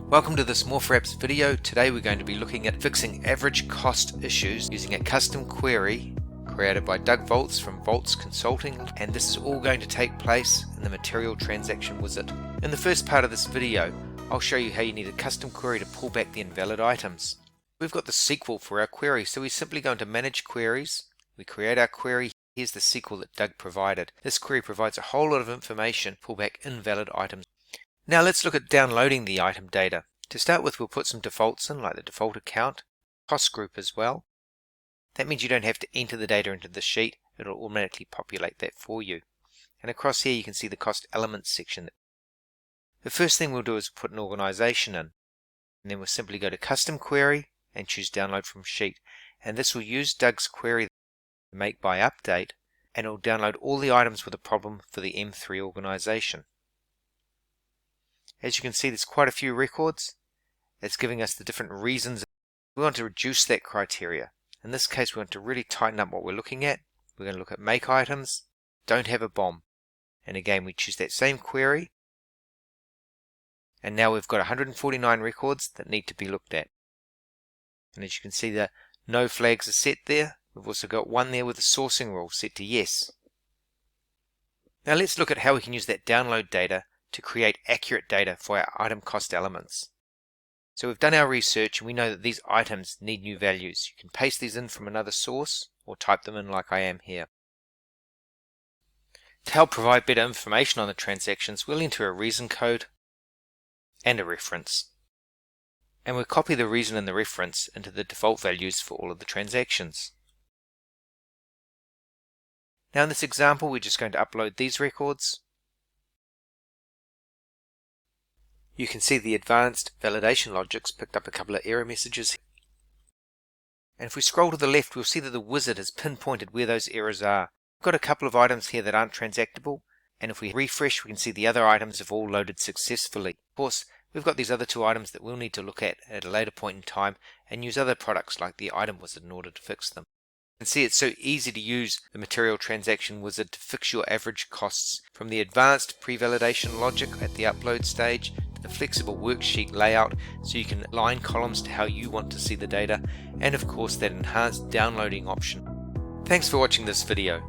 Welcome to this More4apps video. Today we're going to be looking at fixing average cost issues using a custom query created by Doug Volz from Volz Consulting, and this is all going to take place in the Material Transaction Wizard. In the first part of this video, I'll show you how you need a custom query to pull back the invalid items. We've got the SQL for our query, so we simply go into Manage Queries, we create our query. Here's the SQL that Doug provided. This query provides a whole lot of information to pull back invalid items. Now let's look at downloading the item data. To start with, we'll put some defaults in, like the default account, cost group as well. That means you don't have to enter the data into the sheet, it'll automatically populate that for you. And across here you can see the cost elements section. The first thing we'll do is put an organization in, and then we'll simply go to custom query and choose download from sheet, and this will use Doug's query make by update, and it will download all the items with a problem for the M3 organization. As you can see, there's quite a few records. It's giving us the different reasons. We want to reduce that criteria. In this case, we want to really tighten up what we're looking at. We're going to look at make items, don't have a BOM. And again, we choose that same query. And now we've got 149 records that need to be looked at. And as you can see, the no flags are set there. We've also got one there with the sourcing rule set to yes. Now let's look at how we can use that download data to create accurate data for our item cost elements. So we've done our research and we know that these items need new values. You can paste these in from another source or type them in like I am here. To help provide better information on the transactions, we'll enter a reason code and a reference. And we'll copy the reason and the reference into the default values for all of the transactions. Now in this example, we're just going to upload these records. You can see the advanced validation logics picked up a couple of error messages. And if we scroll to the left, we'll see that the wizard has pinpointed where those errors are. We've got a couple of items here that aren't transactable, and if we refresh, we can see the other items have all loaded successfully. Of course, we've got these other two items that we'll need to look at a later point in time and use other products like the item wizard in order to fix them. You can see it's so easy to use the Material Transaction Wizard to fix your average costs, from the advanced pre-validation logic at the upload stage to the flexible worksheet layout so you can align columns to how you want to see the data, and of course that enhanced downloading option. Thanks for watching this video.